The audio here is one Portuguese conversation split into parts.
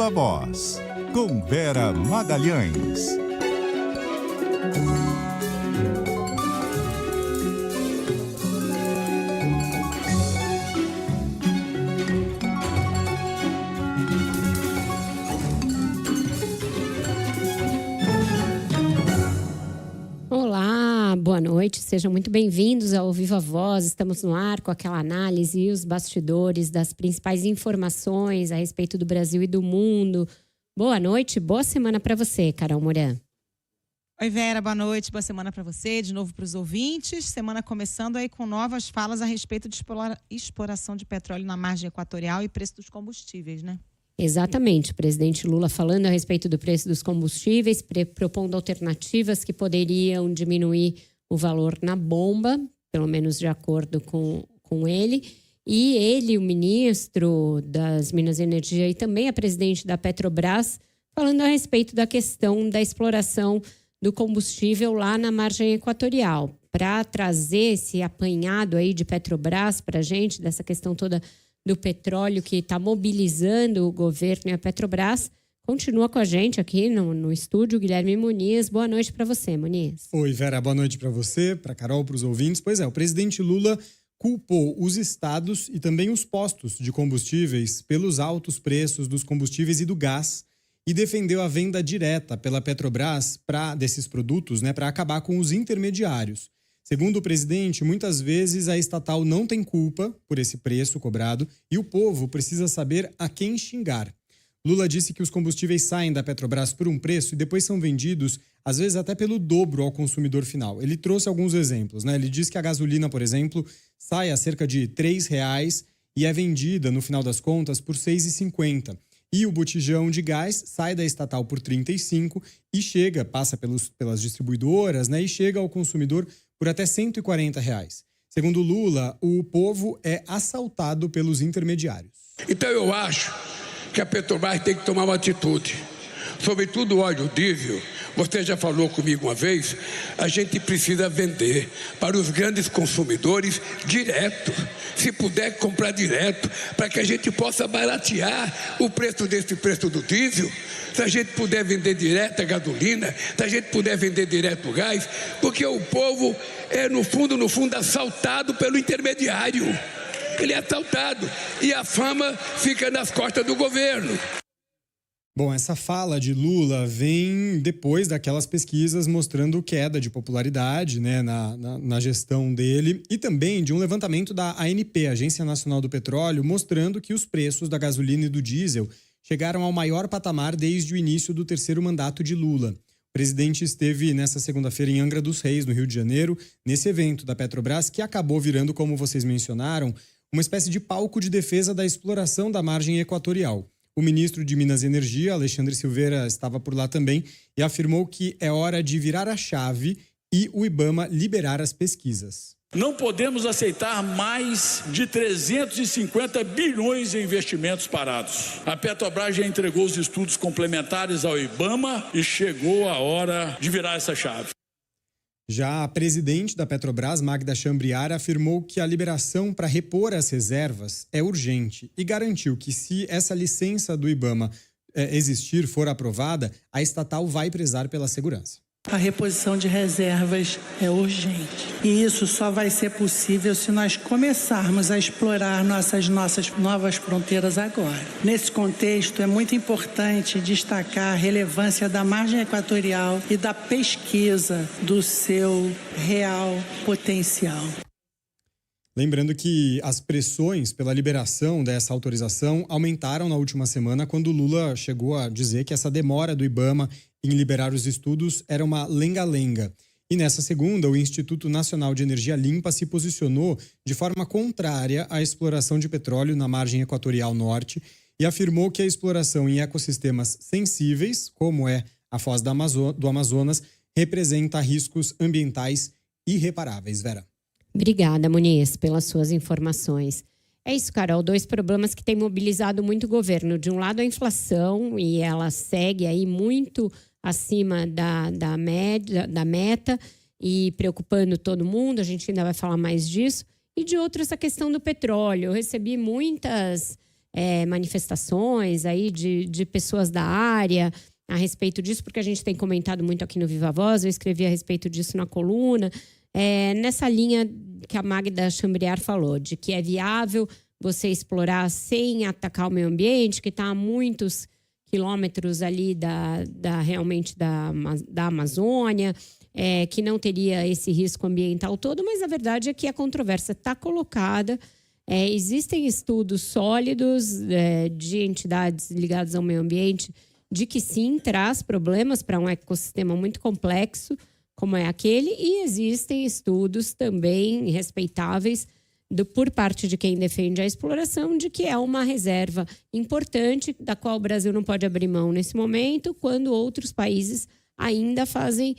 Viva Voz, com Vera Magalhães. Olá, boa noite, sejam muito bem-vindos ao Viva Voz. Estamos no ar com aquela análise e os bastidores das principais informações a respeito do Brasil e do mundo. Boa noite, boa semana para você, Carol Moran. Oi, Vera, boa noite, boa semana para você, de novo para os ouvintes. Semana começando aí com novas falas a respeito de exploração de petróleo na margem equatorial e preço dos combustíveis, né? Exatamente, o presidente Lula falando a respeito do preço dos combustíveis, propondo alternativas que poderiam diminuir o valor na bomba, pelo menos de acordo com ele. E ele, o ministro das Minas e Energia e também a presidente da Petrobras, falando a respeito da questão da exploração do combustível lá na margem equatorial. Para trazer esse apanhado aí de Petrobras para a gente, dessa questão toda do petróleo que está mobilizando o governo e a Petrobras. Continua com a gente aqui no estúdio, Guilherme Muniz. Boa noite para você, Muniz. Oi, Vera, boa noite para você, para Carol, para os ouvintes. Pois é, o presidente Lula culpou os estados e também os postos de combustíveis pelos altos preços dos combustíveis e do gás e defendeu a venda direta pela Petrobras desses produtos, para acabar com os intermediários. Segundo o presidente, muitas vezes a estatal não tem culpa por esse preço cobrado e o povo precisa saber a quem xingar. Lula disse que os combustíveis saem da Petrobras por um preço e depois são vendidos, às vezes até pelo dobro ao consumidor final. Ele trouxe alguns exemplos, Ele diz que a gasolina, por exemplo, sai a cerca de R$ 3,00 e é vendida, no final das contas, por R$ 6,50. E o botijão de gás sai da estatal por R$ 35 e passa pelas distribuidoras, e chega ao consumidor por até R$ 140. Segundo Lula, o povo é assaltado pelos intermediários. Então eu acho que a Petrobras tem que tomar uma atitude. Sobretudo o óleo diesel, você já falou comigo uma vez, a gente precisa vender para os grandes consumidores direto. Se puder comprar direto, para que a gente possa baratear o preço do diesel. Se a gente puder vender direto a gasolina, se a gente puder vender direto o gás, porque o povo é, no fundo, assaltado pelo intermediário. Ele é assaltado e a fama fica nas costas do governo. Bom, essa fala de Lula vem depois daquelas pesquisas mostrando queda de popularidade na gestão dele e também de um levantamento da ANP, Agência Nacional do Petróleo, mostrando que os preços da gasolina e do diesel chegaram ao maior patamar desde o início do terceiro mandato de Lula. O presidente esteve nessa segunda-feira em Angra dos Reis, no Rio de Janeiro, nesse evento da Petrobras, que acabou virando, como vocês mencionaram, uma espécie de palco de defesa da exploração da margem equatorial. O ministro de Minas e Energia, Alexandre Silveira, estava por lá também e afirmou que é hora de virar a chave e o IBAMA liberar as pesquisas. Não podemos aceitar mais de 350 bilhões em investimentos parados. A Petrobras já entregou os estudos complementares ao IBAMA e chegou a hora de virar essa chave. Já a presidente da Petrobras, Magda Chambriard, afirmou que a liberação para repor as reservas é urgente e garantiu que, se essa licença do IBAMA for aprovada, a estatal vai prezar pela segurança. A reposição de reservas é urgente. E isso só vai ser possível se nós começarmos a explorar nossas novas fronteiras agora. Nesse contexto, é muito importante destacar a relevância da margem equatorial e da pesquisa do seu real potencial. Lembrando que as pressões pela liberação dessa autorização aumentaram na última semana, quando Lula chegou a dizer que essa demora do IBAMA em liberar os estudos era uma lenga-lenga. E nessa segunda, o Instituto Nacional de Energia Limpa se posicionou de forma contrária à exploração de petróleo na margem equatorial norte e afirmou que a exploração em ecossistemas sensíveis, como é a foz do Amazonas, representa riscos ambientais irreparáveis. Vera. Obrigada, Muniz, pelas suas informações. É isso, Carol, 2 problemas que têm mobilizado muito o governo. De um lado, a inflação, e ela segue aí muito acima da meta e preocupando todo mundo, a gente ainda vai falar mais disso. E de outro, essa questão do petróleo. Eu recebi muitas manifestações aí de pessoas da área a respeito disso, porque a gente tem comentado muito aqui no Viva Voz, eu escrevi a respeito disso na coluna, nessa linha que a Magda Chambriard falou, de que é viável você explorar sem atacar o meio ambiente, que está a muitos quilômetros ali realmente da Amazônia, que não teria esse risco ambiental todo, mas a verdade é que a controvérsia está colocada. Existem estudos sólidos de entidades ligadas ao meio ambiente de que sim, traz problemas para um ecossistema muito complexo como é aquele, e existem estudos também respeitáveis por parte de quem defende a exploração, de que é uma reserva importante, da qual o Brasil não pode abrir mão nesse momento, quando outros países ainda fazem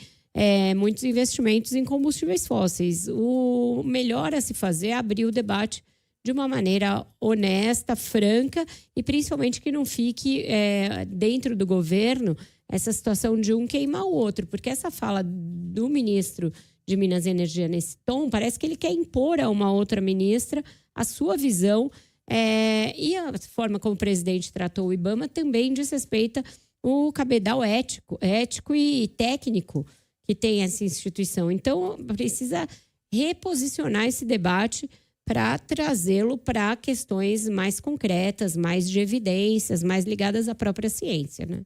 muitos investimentos em combustíveis fósseis. O melhor a se fazer é abrir o debate de uma maneira honesta, franca, e principalmente que não fique dentro do governo essa situação de um queimar o outro, porque essa fala do ministro de Minas e Energia nesse tom, parece que ele quer impor a uma outra ministra a sua visão, e a forma como o presidente tratou o IBAMA também diz respeito ao cabedal ético e técnico que tem essa instituição. Então, precisa reposicionar esse debate para trazê-lo para questões mais concretas, mais de evidências, mais ligadas à própria ciência, né?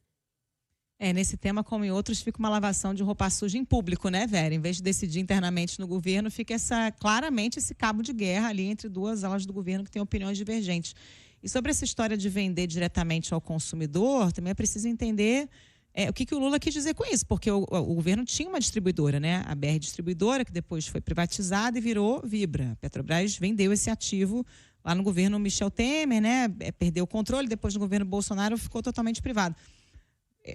Nesse tema, como em outros, fica uma lavação de roupa suja em público, né, Vera? Em vez de decidir internamente no governo, fica claramente esse cabo de guerra ali entre duas alas do governo que têm opiniões divergentes. E sobre essa história de vender diretamente ao consumidor, também é preciso entender o que o Lula quis dizer com isso, porque o governo tinha uma distribuidora, né? A BR Distribuidora, que depois foi privatizada e virou Vibra. A Petrobras vendeu esse ativo lá no governo Michel Temer, né? Perdeu o controle, depois no governo Bolsonaro ficou totalmente privado.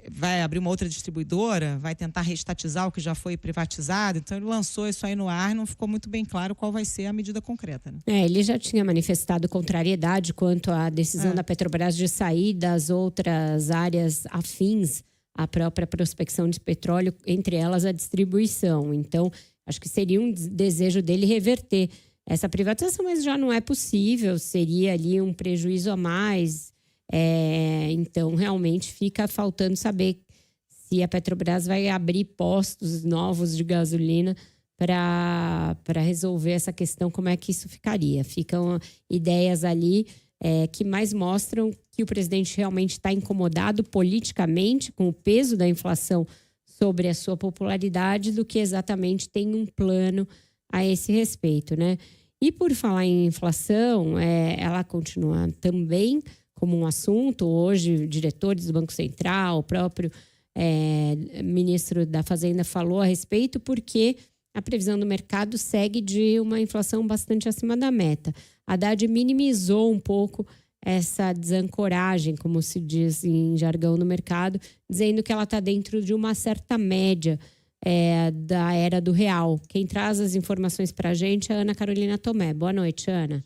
Vai abrir uma outra distribuidora, vai tentar reestatizar o que já foi privatizado. Então, ele lançou isso aí no ar, não ficou muito bem claro qual vai ser a medida concreta, né? Ele já tinha manifestado contrariedade quanto à decisão da Petrobras de sair das outras áreas afins à própria prospecção de petróleo, entre elas a distribuição. Então, acho que seria um desejo dele reverter essa privatização, mas já não é possível, seria ali um prejuízo a mais. Então, realmente fica faltando saber se a Petrobras vai abrir postos novos de gasolina para resolver essa questão, como é que isso ficaria. Ficam ideias ali que mais mostram que o presidente realmente está incomodado politicamente com o peso da inflação sobre a sua popularidade do que exatamente tem um plano a esse respeito, né? E por falar em inflação, ela continua também como um assunto. Hoje, diretores do Banco Central, o próprio ministro da Fazenda falou a respeito, porque a previsão do mercado segue de uma inflação bastante acima da meta. A Haddad minimizou um pouco essa desancoragem, como se diz em jargão no mercado, dizendo que ela está dentro de uma certa média da era do real. Quem traz as informações para a gente é a Ana Carolina Tomé. Boa noite, Ana.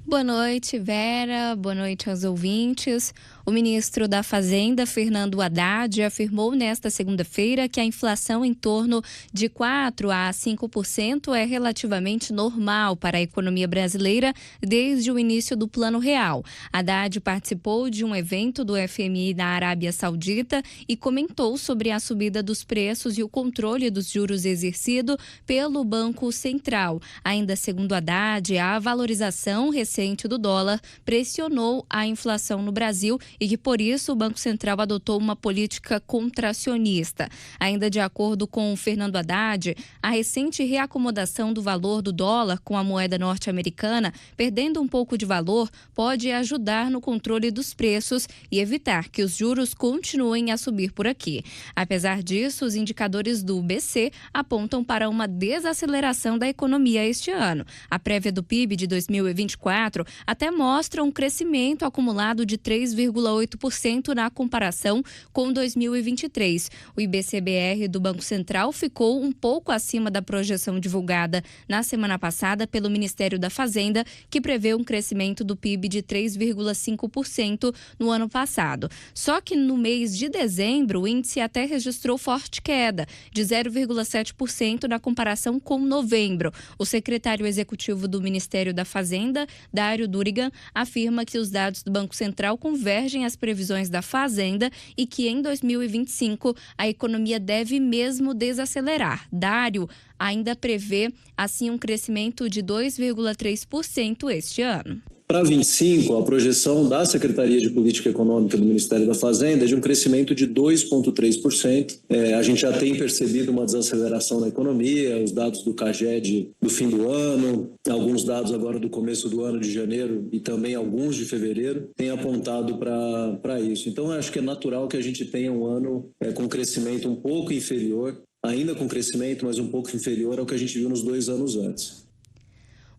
Boa noite, Vera. Boa noite aos ouvintes. O ministro da Fazenda, Fernando Haddad, afirmou nesta segunda-feira que a inflação em torno de 4% a 5% é relativamente normal para a economia brasileira desde o início do Plano Real. Haddad participou de um evento do FMI na Arábia Saudita e comentou sobre a subida dos preços e o controle dos juros exercido pelo Banco Central. Ainda segundo Haddad, a valorização recente do dólar pressionou a inflação no Brasil e que, por isso, o Banco Central adotou uma política contracionista. Ainda de acordo com o Fernando Haddad, a recente reacomodação do valor do dólar com a moeda norte-americana, perdendo um pouco de valor, pode ajudar no controle dos preços e evitar que os juros continuem a subir por aqui. Apesar disso, os indicadores do BC apontam para uma desaceleração da economia este ano. A prévia do PIB de 2024 até mostra um crescimento acumulado de 3,8% na comparação com 2023. O IBCBR do Banco Central ficou um pouco acima da projeção divulgada na semana passada pelo Ministério da Fazenda, que prevê um crescimento do PIB de 3,5% no ano passado. Só que no mês de dezembro, o índice até registrou forte queda, de 0,7% na comparação com novembro. O secretário executivo do Ministério da Fazenda, Dário Durigan afirma que os dados do Banco Central convergem às previsões da Fazenda e que em 2025 a economia deve mesmo desacelerar. Dário ainda prevê, assim, um crescimento de 2,3% este ano. Para 25, a projeção da Secretaria de Política Econômica do Ministério da Fazenda é de um crescimento de 2,3%. A gente já tem percebido uma desaceleração na economia, os dados do CAGED do fim do ano, alguns dados agora do começo do ano de janeiro e também alguns de fevereiro têm apontado para isso. Então, eu acho que é natural que a gente tenha um ano com crescimento um pouco inferior, ainda com crescimento, mas um pouco inferior ao que a gente viu nos 2 anos antes.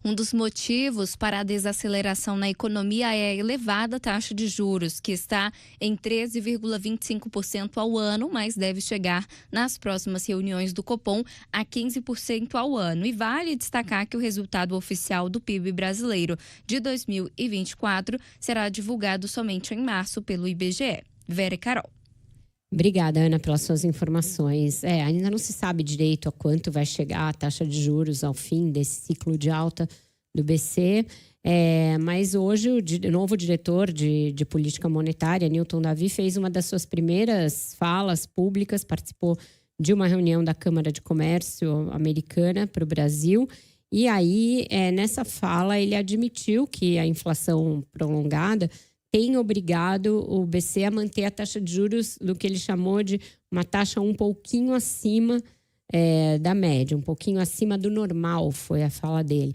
Um dos motivos para a desaceleração na economia é a elevada taxa de juros, que está em 13,25% ao ano, mas deve chegar nas próximas reuniões do Copom a 15% ao ano. E vale destacar que o resultado oficial do PIB brasileiro de 2024 será divulgado somente em março pelo IBGE. Vera e Carol. Obrigada, Ana, pelas suas informações. Ainda não se sabe direito a quanto vai chegar a taxa de juros ao fim desse ciclo de alta do BC, mas hoje o novo diretor de política monetária, Newton Davi, fez uma das suas primeiras falas públicas, participou de uma reunião da Câmara de Comércio americana para o Brasil, e aí, nessa fala, ele admitiu que a inflação prolongada tem obrigado o BC a manter a taxa de juros do que ele chamou de uma taxa um pouquinho acima da média, um pouquinho acima do normal, foi a fala dele.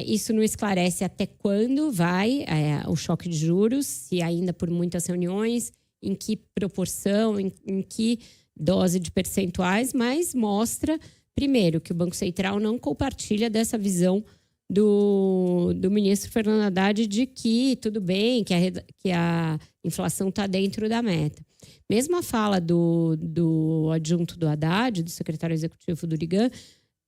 Isso não esclarece até quando vai o choque de juros, se ainda por muitas reuniões, em que proporção, em que dose de percentuais, mas mostra, primeiro, que o Banco Central não compartilha dessa visão do ministro Fernando Haddad de que tudo bem, que a inflação está dentro da meta. Mesmo a fala do adjunto do Haddad, do secretário executivo Durigan,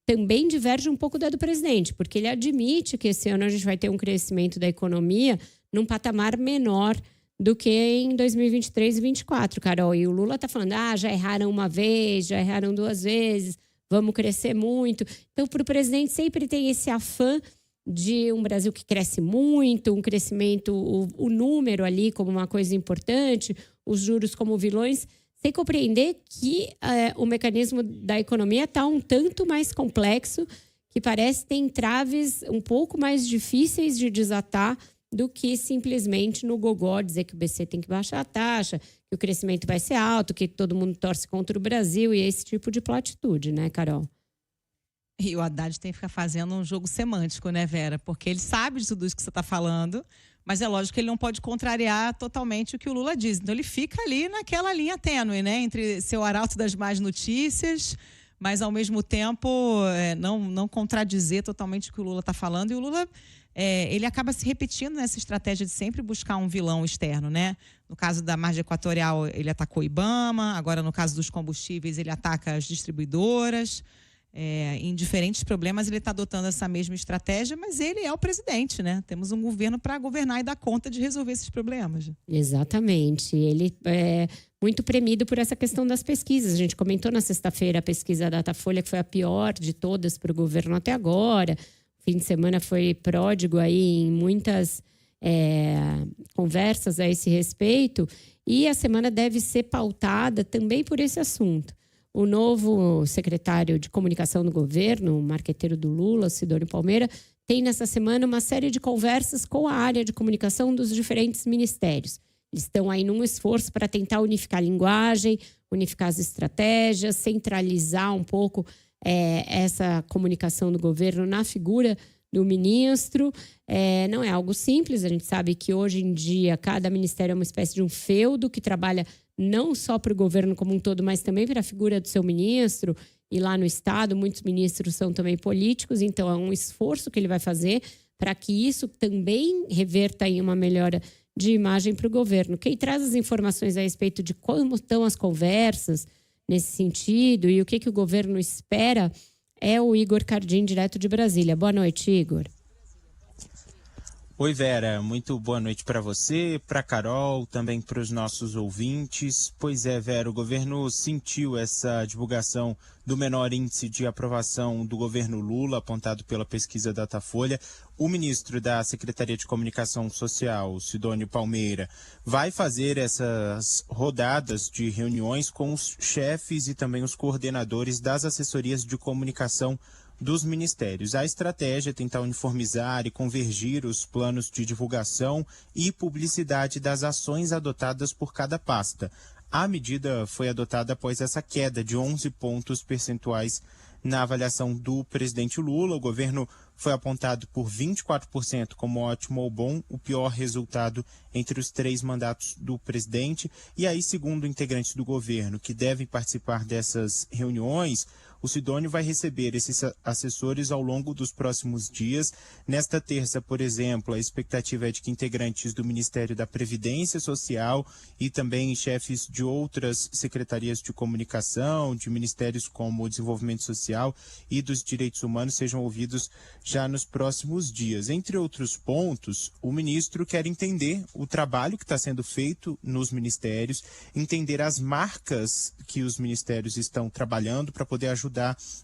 também diverge um pouco da do presidente, porque ele admite que esse ano a gente vai ter um crescimento da economia num patamar menor do que em 2023 e 2024, Carol. E o Lula está falando, já erraram uma vez, já erraram 2 vezes, vamos crescer muito. Então, para o presidente sempre tem esse afã de um Brasil que cresce muito, um crescimento, o número ali como uma coisa importante, os juros como vilões, sem compreender que o mecanismo da economia está um tanto mais complexo, que parece ter entraves um pouco mais difíceis de desatar do que simplesmente no gogó dizer que o BC tem que baixar a taxa, que o crescimento vai ser alto, que todo mundo torce contra o Brasil e esse tipo de platitude, né, Carol? E o Haddad tem que ficar fazendo um jogo semântico, né, Vera? Porque ele sabe de tudo isso que você está falando, mas é lógico que ele não pode contrariar totalmente o que o Lula diz. Então ele fica ali naquela linha tênue, né, entre ser o arauto das más notícias, mas ao mesmo tempo não contradizer totalmente o que o Lula está falando. E o Lula ele acaba se repetindo nessa estratégia de sempre buscar um vilão externo, né? No caso da margem equatorial, ele atacou o IBAMA, agora no caso dos combustíveis, ele ataca as distribuidoras. Em diferentes problemas, ele está adotando essa mesma estratégia, mas ele é o presidente, né? Temos um governo para governar e dar conta de resolver esses problemas. Exatamente. Ele é muito premido por essa questão das pesquisas. A gente comentou na sexta-feira a pesquisa Datafolha, que foi a pior de todas para o governo até agora. O fim de semana foi pródigo aí em muitas conversas a esse respeito. E a semana deve ser pautada também por esse assunto. O novo secretário de comunicação do governo, o marqueteiro do Lula, Sidônio Palmeira, tem nessa semana uma série de conversas com a área de comunicação dos diferentes ministérios. Eles estão aí num esforço para tentar unificar a linguagem, unificar as estratégias, centralizar um pouco essa comunicação do governo na figura do ministro. Não é algo simples, a gente sabe que hoje em dia cada ministério é uma espécie de um feudo que trabalha não só para o governo como um todo, mas também para a figura do seu ministro. E lá no Estado, muitos ministros são também políticos, então é um esforço que ele vai fazer para que isso também reverta em uma melhora de imagem para o governo. Quem traz as informações a respeito de como estão as conversas nesse sentido e o que o governo espera é o Igor Cardim, direto de Brasília. Boa noite, Igor. Oi, Vera, muito boa noite para você, para Carol, também para os nossos ouvintes. Pois é, Vera, o governo sentiu essa divulgação do menor índice de aprovação do governo Lula, apontado pela pesquisa Datafolha. O ministro da Secretaria de Comunicação Social, Sidônio Palmeira, vai fazer essas rodadas de reuniões com os chefes e também os coordenadores das assessorias de comunicação dos ministérios. A estratégia é tentar uniformizar e convergir os planos de divulgação e publicidade das ações adotadas por cada pasta. A medida foi adotada após essa queda de 11 pontos percentuais na avaliação do presidente Lula. O governo foi apontado por 24% como ótimo ou bom, o pior resultado entre os 3 mandatos do presidente. E aí, segundo integrantes do governo que devem participar dessas reuniões, o Sidônio vai receber esses assessores ao longo dos próximos dias. Nesta terça, por exemplo, a expectativa é de que integrantes do Ministério da Previdência Social e também chefes de outras secretarias de comunicação, de ministérios como o Desenvolvimento Social e dos Direitos Humanos sejam ouvidos já nos próximos dias. Entre outros pontos, o ministro quer entender o trabalho que está sendo feito nos ministérios, entender as marcas que os ministérios estão trabalhando para poder ajudar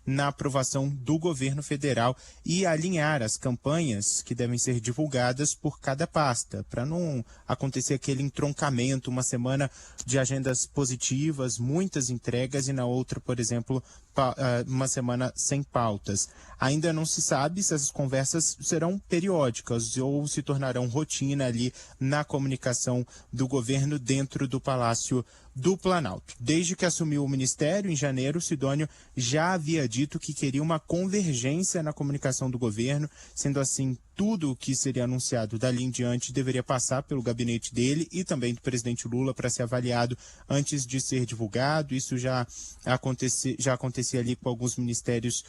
na aprovação do governo federal e alinhar as campanhas que devem ser divulgadas por cada pasta, para não acontecer aquele entroncamento, uma semana de agendas positivas, muitas entregas e na outra, por exemplo, uma semana sem pautas. Ainda não se sabe se essas conversas serão periódicas ou se tornarão rotina ali na comunicação do governo dentro do Palácio do Planalto. Desde que assumiu o ministério, em janeiro, Sidônio já havia dito que queria uma convergência na comunicação do governo, sendo assim, tudo o que seria anunciado dali em diante deveria passar pelo gabinete dele e também do presidente Lula para ser avaliado antes de ser divulgado. Isso já acontecia ali com alguns ministérios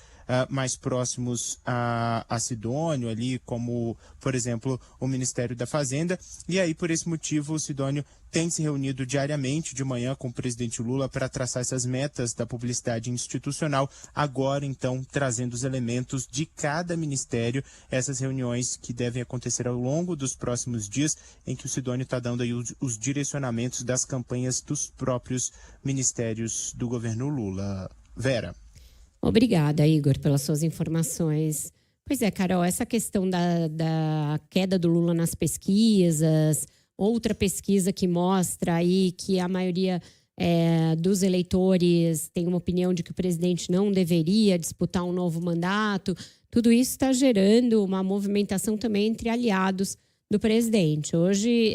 mais próximos a Sidônio, ali como, por exemplo, o Ministério da Fazenda. E aí, por esse motivo, o Sidônio tem se reunido diariamente de manhã com o presidente Lula para traçar essas metas da publicidade institucional, agora então trazendo os elementos de cada ministério, essas reuniões que devem acontecer ao longo dos próximos dias, em que o Sidônio está dando aí os direcionamentos das campanhas dos próprios ministérios do governo Lula. Vera. Obrigada, Igor, pelas suas informações. Pois é, Carol, essa questão da queda do Lula nas pesquisas, outra pesquisa que mostra aí que a maioria dos eleitores tem uma opinião de que o presidente não deveria disputar um novo mandato, tudo isso está gerando uma movimentação também entre aliados do presidente. Hoje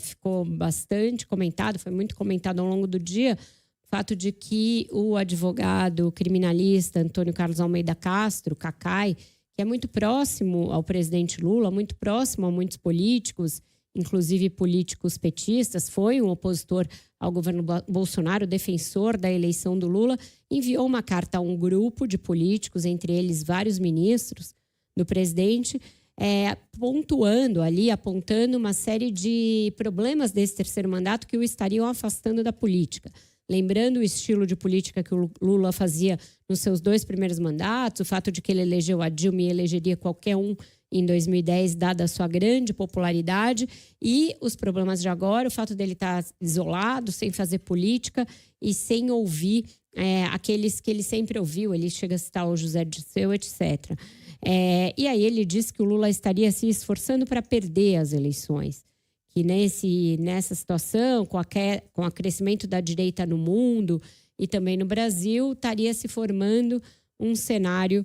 ficou bastante comentado, foi muito comentado ao longo do dia, o fato de que o advogado criminalista Antônio Carlos Almeida Castro, Cacai, que é muito próximo ao presidente Lula, muito próximo a muitos políticos, inclusive políticos petistas, foi um opositor ao governo Bolsonaro, defensor da eleição do Lula, enviou uma carta a um grupo de políticos, entre eles vários ministros do presidente, pontuando ali, apontando uma série de problemas desse terceiro mandato que o estariam afastando da política. Lembrando o estilo de política que o Lula fazia nos seus 2 primeiros mandatos, o fato de que ele elegeu a Dilma e elegeria qualquer um em 2010, dada a sua grande popularidade, e os problemas de agora, o fato dele estar isolado, sem fazer política e sem ouvir aqueles que ele sempre ouviu. Ele chega a citar o José Dirceu, etc. E aí ele disse que o Lula estaria se esforçando para perder as eleições. Que nessa situação, com o crescimento da direita no mundo e também no Brasil, estaria se formando um cenário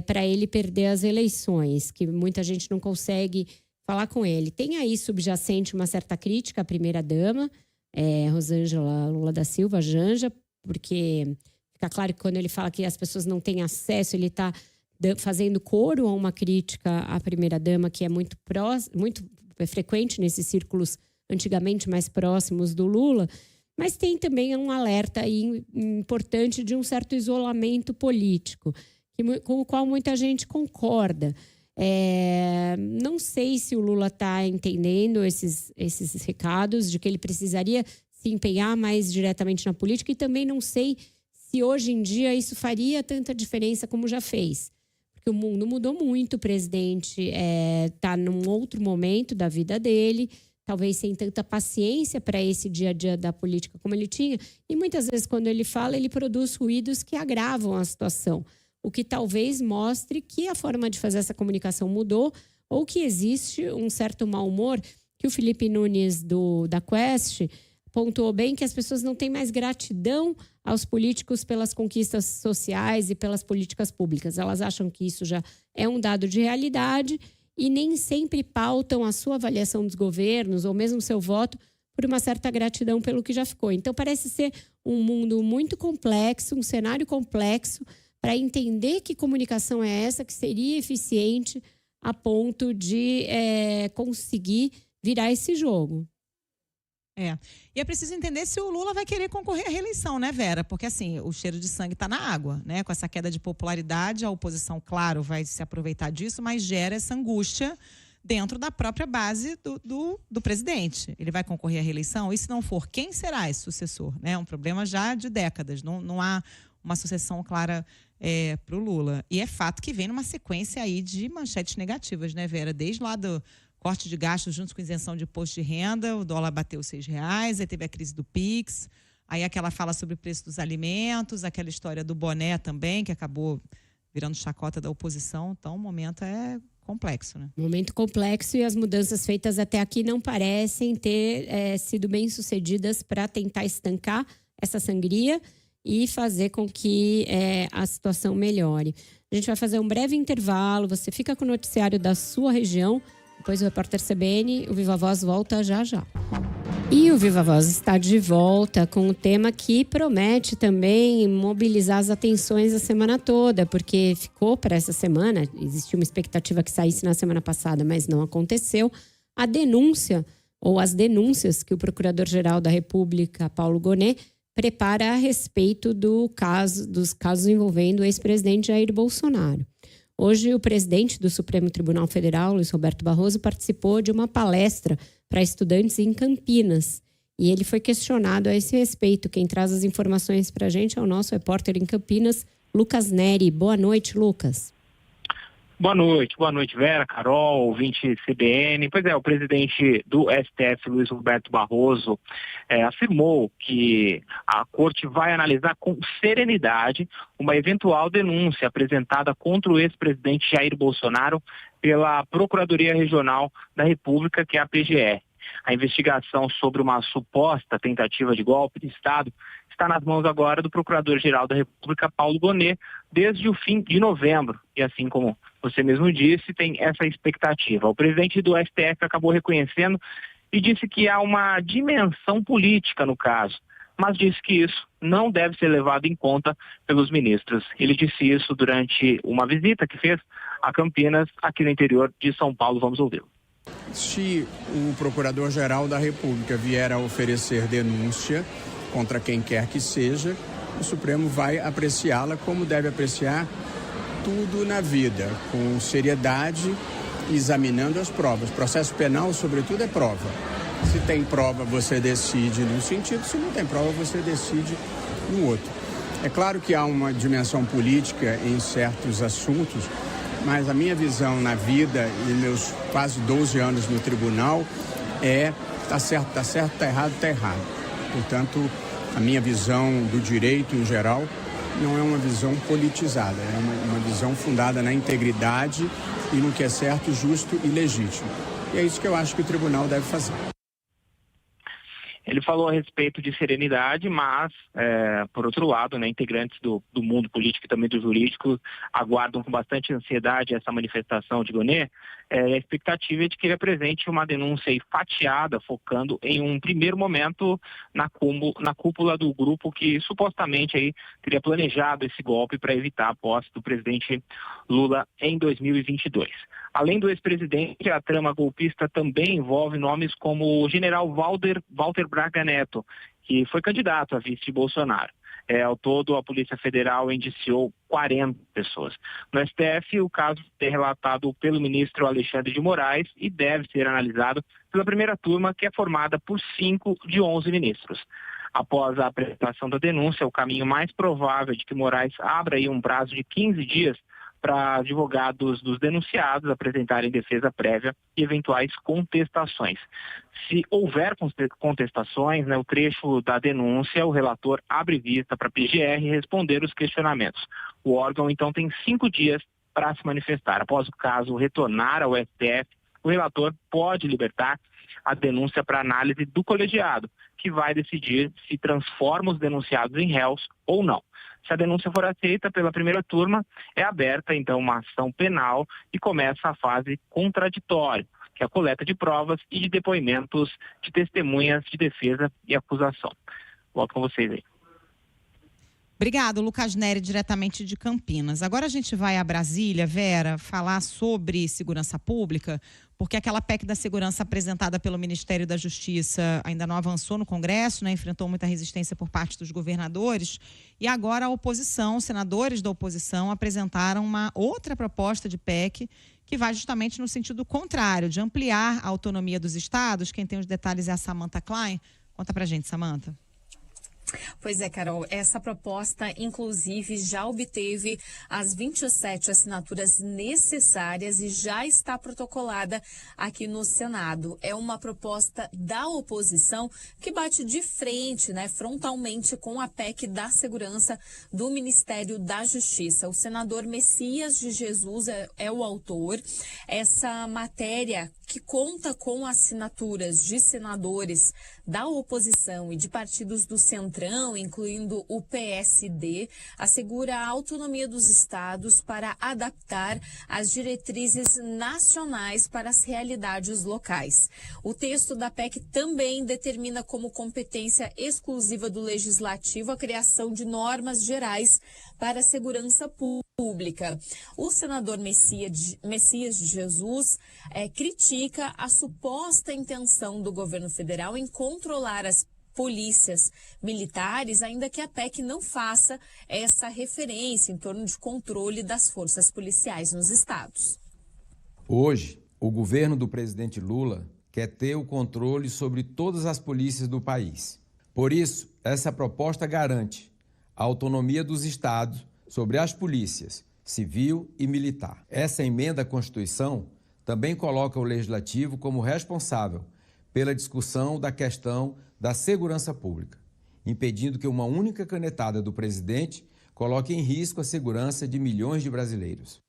para ele perder as eleições, que muita gente não consegue falar com ele. Tem aí subjacente uma certa crítica à primeira-dama, Rosângela Lula da Silva, Janja, porque fica claro que quando ele fala que as pessoas não têm acesso, ele está fazendo coro a uma crítica à primeira-dama, que é muito frequente nesses círculos antigamente mais próximos do Lula, mas tem também um alerta aí importante de um certo isolamento político, com o qual muita gente concorda. Não sei se o Lula está entendendo esses recados de que ele precisaria se empenhar mais diretamente na política, e também não sei se hoje em dia isso faria tanta diferença como já fez. porque o mundo mudou muito, o presidente está num outro momento da vida dele, talvez sem tanta paciência para esse dia a dia da política como ele tinha, e muitas vezes quando ele fala, ele produz ruídos que agravam a situação, o que talvez mostre que a forma de fazer essa comunicação mudou, ou que existe um certo mau humor, que o Felipe Nunes da Quest pontuou bem, que as pessoas não têm mais gratidão aos políticos pelas conquistas sociais e pelas políticas públicas. Elas acham que isso já é um dado de realidade e nem sempre pautam a sua avaliação dos governos ou mesmo seu voto por uma certa gratidão pelo que já ficou. Então, parece ser um mundo muito complexo, um cenário complexo, para entender que comunicação é essa que seria eficiente a ponto de conseguir virar esse jogo. E é preciso entender se o Lula vai querer concorrer à reeleição, né, Vera? Porque, assim, o cheiro de sangue está na água, né? Com essa queda de popularidade, a oposição, claro, vai se aproveitar disso, mas gera essa angústia dentro da própria base do presidente. Ele vai concorrer à reeleição? E se não for, quem será esse sucessor? É um problema já de décadas. Não há uma sucessão clara para o Lula. E é fato que vem numa sequência aí de manchetes negativas, né, Vera? Desde lá do corte de gastos juntos com isenção de imposto de renda, o dólar bateu R$6, aí teve a crise do Pix, aí aquela fala sobre o preço dos alimentos, aquela história do boné também, que acabou virando chacota da oposição. Então, o momento é complexo, né? Momento complexo, e as mudanças feitas até aqui não parecem ter sido bem-sucedidas para tentar estancar essa sangria e fazer com que a situação melhore. A gente vai fazer um breve intervalo, você fica com o noticiário da sua região, depois o repórter CBN, o Viva Voz, volta já já. E o Viva Voz está de volta com um tema que promete também mobilizar as atenções a semana toda, porque ficou para essa semana, existia uma expectativa que saísse na semana passada, mas não aconteceu, a denúncia, ou as denúncias que o Procurador-Geral da República, Paulo Gonet, prepara a respeito dos casos envolvendo o ex-presidente Jair Bolsonaro. Hoje, o presidente do Supremo Tribunal Federal, Luiz Roberto Barroso, participou de uma palestra para estudantes em Campinas. E ele foi questionado a esse respeito. Quem traz as informações para a gente é o nosso repórter em Campinas, Lucas Neri. Boa noite, Lucas. Boa noite, Vera, Carol, ouvinte CBN. Pois é, o presidente do STF, Luiz Roberto Barroso, afirmou que a corte vai analisar com serenidade uma eventual denúncia apresentada contra o ex-presidente Jair Bolsonaro pela Procuradoria Regional da República, que é a PGR. A investigação sobre uma suposta tentativa de golpe de Estado está nas mãos agora do Procurador-Geral da República, Paulo Gonet, desde o fim de novembro. E assim como você mesmo disse, tem essa expectativa. O presidente do STF acabou reconhecendo e disse que há uma dimensão política no caso, mas disse que isso não deve ser levado em conta pelos ministros. Ele disse isso durante uma visita que fez a Campinas, aqui no interior de São Paulo. Vamos ouvi-lo. Se o Procurador-Geral da República vier a oferecer denúncia contra quem quer que seja, o Supremo vai apreciá-la como deve apreciar tudo na vida, com seriedade, examinando as provas. Processo penal, sobretudo, é prova. Se tem prova, você decide num sentido, se não tem prova, você decide no outro. É claro que há uma dimensão política em certos assuntos, mas a minha visão na vida e meus quase 12 anos no tribunal tá certo, tá errado, tá errado. Portanto, a minha visão do direito em geral não é uma visão politizada, é uma visão fundada na integridade e no que é certo, justo e legítimo. E é isso que eu acho que o tribunal deve fazer. Ele falou a respeito de serenidade, mas, por outro lado, integrantes do mundo político e também do jurídico aguardam com bastante ansiedade essa manifestação de Gonet. A expectativa é de que ele apresente uma denúncia fatiada, focando em um primeiro momento na cúpula do grupo que supostamente teria planejado esse golpe para evitar a posse do presidente Lula em 2022. Além do ex-presidente, a trama golpista também envolve nomes como o general Walter Braga Neto, que foi candidato a vice de Bolsonaro. Ao todo, a Polícia Federal indiciou 40 pessoas. No STF, o caso é relatado pelo ministro Alexandre de Moraes e deve ser analisado pela primeira turma, que é formada por 5 de 11 ministros. Após a apresentação da denúncia, o caminho mais provável é de que Moraes abra um prazo de 15 dias para advogados dos denunciados apresentarem defesa prévia e eventuais contestações. Se houver contestações, o trecho da denúncia, o relator abre vista para a PGR responder os questionamentos. O órgão, então, tem 5 dias para se manifestar. Após o caso retornar ao STF, o relator pode libertar a denúncia para análise do colegiado, que vai decidir se transforma os denunciados em réus ou não. Se a denúncia for aceita pela primeira turma, é aberta, então, uma ação penal e começa a fase contraditória, que é a coleta de provas e de depoimentos de testemunhas de defesa e acusação. Volto com vocês aí. Obrigado, Lucas Neri, diretamente de Campinas. Agora a gente vai a Brasília, Vera, falar sobre segurança pública, porque aquela PEC da segurança apresentada pelo Ministério da Justiça ainda não avançou no Congresso, enfrentou muita resistência por parte dos governadores, e agora a oposição, os senadores da oposição, apresentaram uma outra proposta de PEC que vai justamente no sentido contrário, de ampliar a autonomia dos estados. Quem tem os detalhes é a Samantha Klein. Conta pra gente, Samantha. Pois é, Carol, essa proposta, inclusive, já obteve as 27 assinaturas necessárias e já está protocolada aqui no Senado. É uma proposta da oposição que bate de frente, frontalmente com a PEC da segurança do Ministério da Justiça. O senador Messias de Jesus é o autor. Essa matéria, que conta com assinaturas de senadores da oposição e de partidos do Centrão, incluindo o PSD, assegura a autonomia dos estados para adaptar as diretrizes nacionais para as realidades locais. O texto da PEC também determina como competência exclusiva do Legislativo a criação de normas gerais para a segurança pública. O senador Messias de Jesus critica a suposta intenção do governo federal em controlar as polícias militares, ainda que a PEC não faça essa referência em torno de controle das forças policiais nos estados. Hoje, o governo do presidente Lula quer ter o controle sobre todas as polícias do país. Por isso, essa proposta garante a autonomia dos estados sobre as polícias civil e militar. Essa emenda à Constituição também coloca o Legislativo como responsável pela discussão da questão da segurança pública, impedindo que uma única canetada do presidente coloque em risco a segurança de milhões de brasileiros.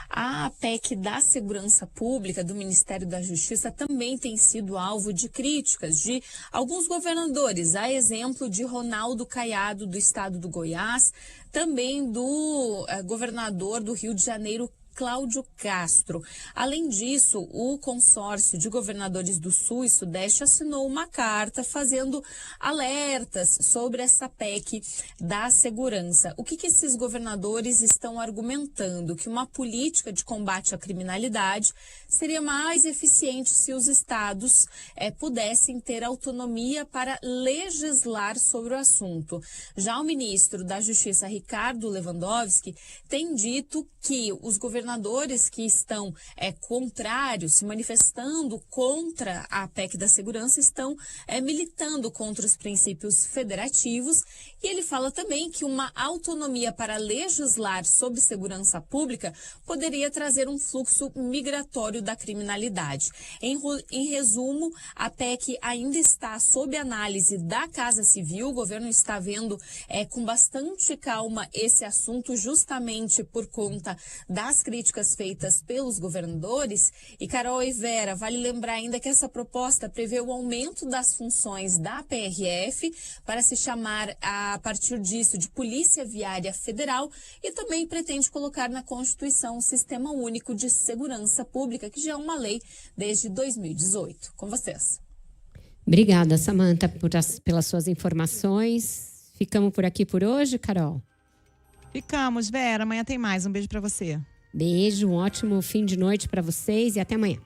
A PEC da segurança pública do Ministério da Justiça também tem sido alvo de críticas de alguns governadores, a exemplo de Ronaldo Caiado, do estado do Goiás, também do governador do Rio de Janeiro, Cláudio Castro. Além disso, o consórcio de governadores do Sul e Sudeste assinou uma carta fazendo alertas sobre essa PEC da segurança. O que esses governadores estão argumentando? Que uma política de combate à criminalidade seria mais eficiente se os estados pudessem ter autonomia para legislar sobre o assunto. Já o ministro da Justiça, Ricardo Lewandowski, tem dito que os governadores que estão contrários, se manifestando contra a PEC da segurança, estão militando contra os princípios federativos. E ele fala também que uma autonomia para legislar sobre segurança pública poderia trazer um fluxo migratório da criminalidade. Em resumo, a PEC ainda está sob análise da Casa Civil. O governo está vendo com bastante calma esse assunto, justamente por conta das críticas feitas pelos governadores. E Carol e Vera, vale lembrar ainda que essa proposta prevê o aumento das funções da PRF para se chamar, a partir disso, de Polícia Viária Federal, e também pretende colocar na Constituição um Sistema Único de Segurança Pública, que já é uma lei desde 2018. Com vocês. Obrigada, Samantha, pelas suas informações. Ficamos por aqui por hoje, Carol? Ficamos, Vera. Amanhã tem mais. Um beijo para você. Beijo, um ótimo fim de noite para vocês e até amanhã.